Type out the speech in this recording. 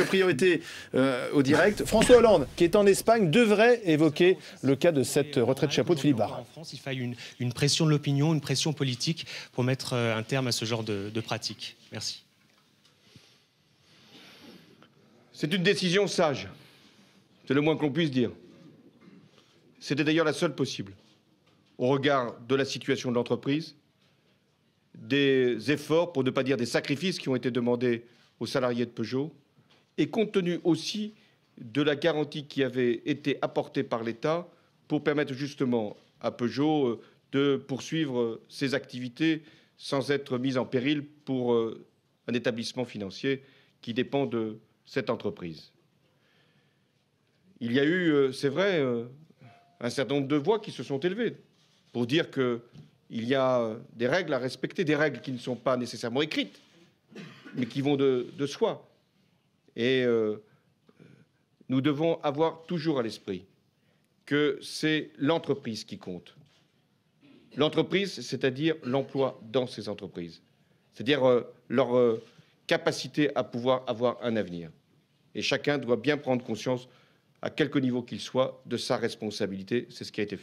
Priorité au direct. François Hollande, qui est en Espagne, devrait évoquer le cas de cette retraite chapeau de Philippe Barre. En France, il faille une pression de l'opinion, une pression politique pour mettre un terme à ce genre de pratique. Merci. C'est une décision sage. C'est le moins qu'on puisse dire. C'était d'ailleurs la seule possible, au regard de la situation de l'entreprise, des efforts, pour ne pas dire des sacrifices qui ont été demandés aux salariés de Peugeot, et compte tenu aussi de la garantie qui avait été apportée par l'État pour permettre justement à Peugeot de poursuivre ses activités sans être mise en péril pour un établissement financier qui dépend de cette entreprise. Il y a eu, c'est vrai, un certain nombre de voix qui se sont élevées pour dire qu'il y a des règles à respecter, des règles qui ne sont pas nécessairement écrites, mais qui vont de soi. Et nous devons avoir toujours à l'esprit que c'est l'entreprise qui compte. L'entreprise, c'est-à-dire l'emploi dans ces entreprises, c'est-à-dire leur capacité à pouvoir avoir un avenir. Et chacun doit bien prendre conscience, à quelque niveau qu'il soit, de sa responsabilité. C'est ce qui a été fait.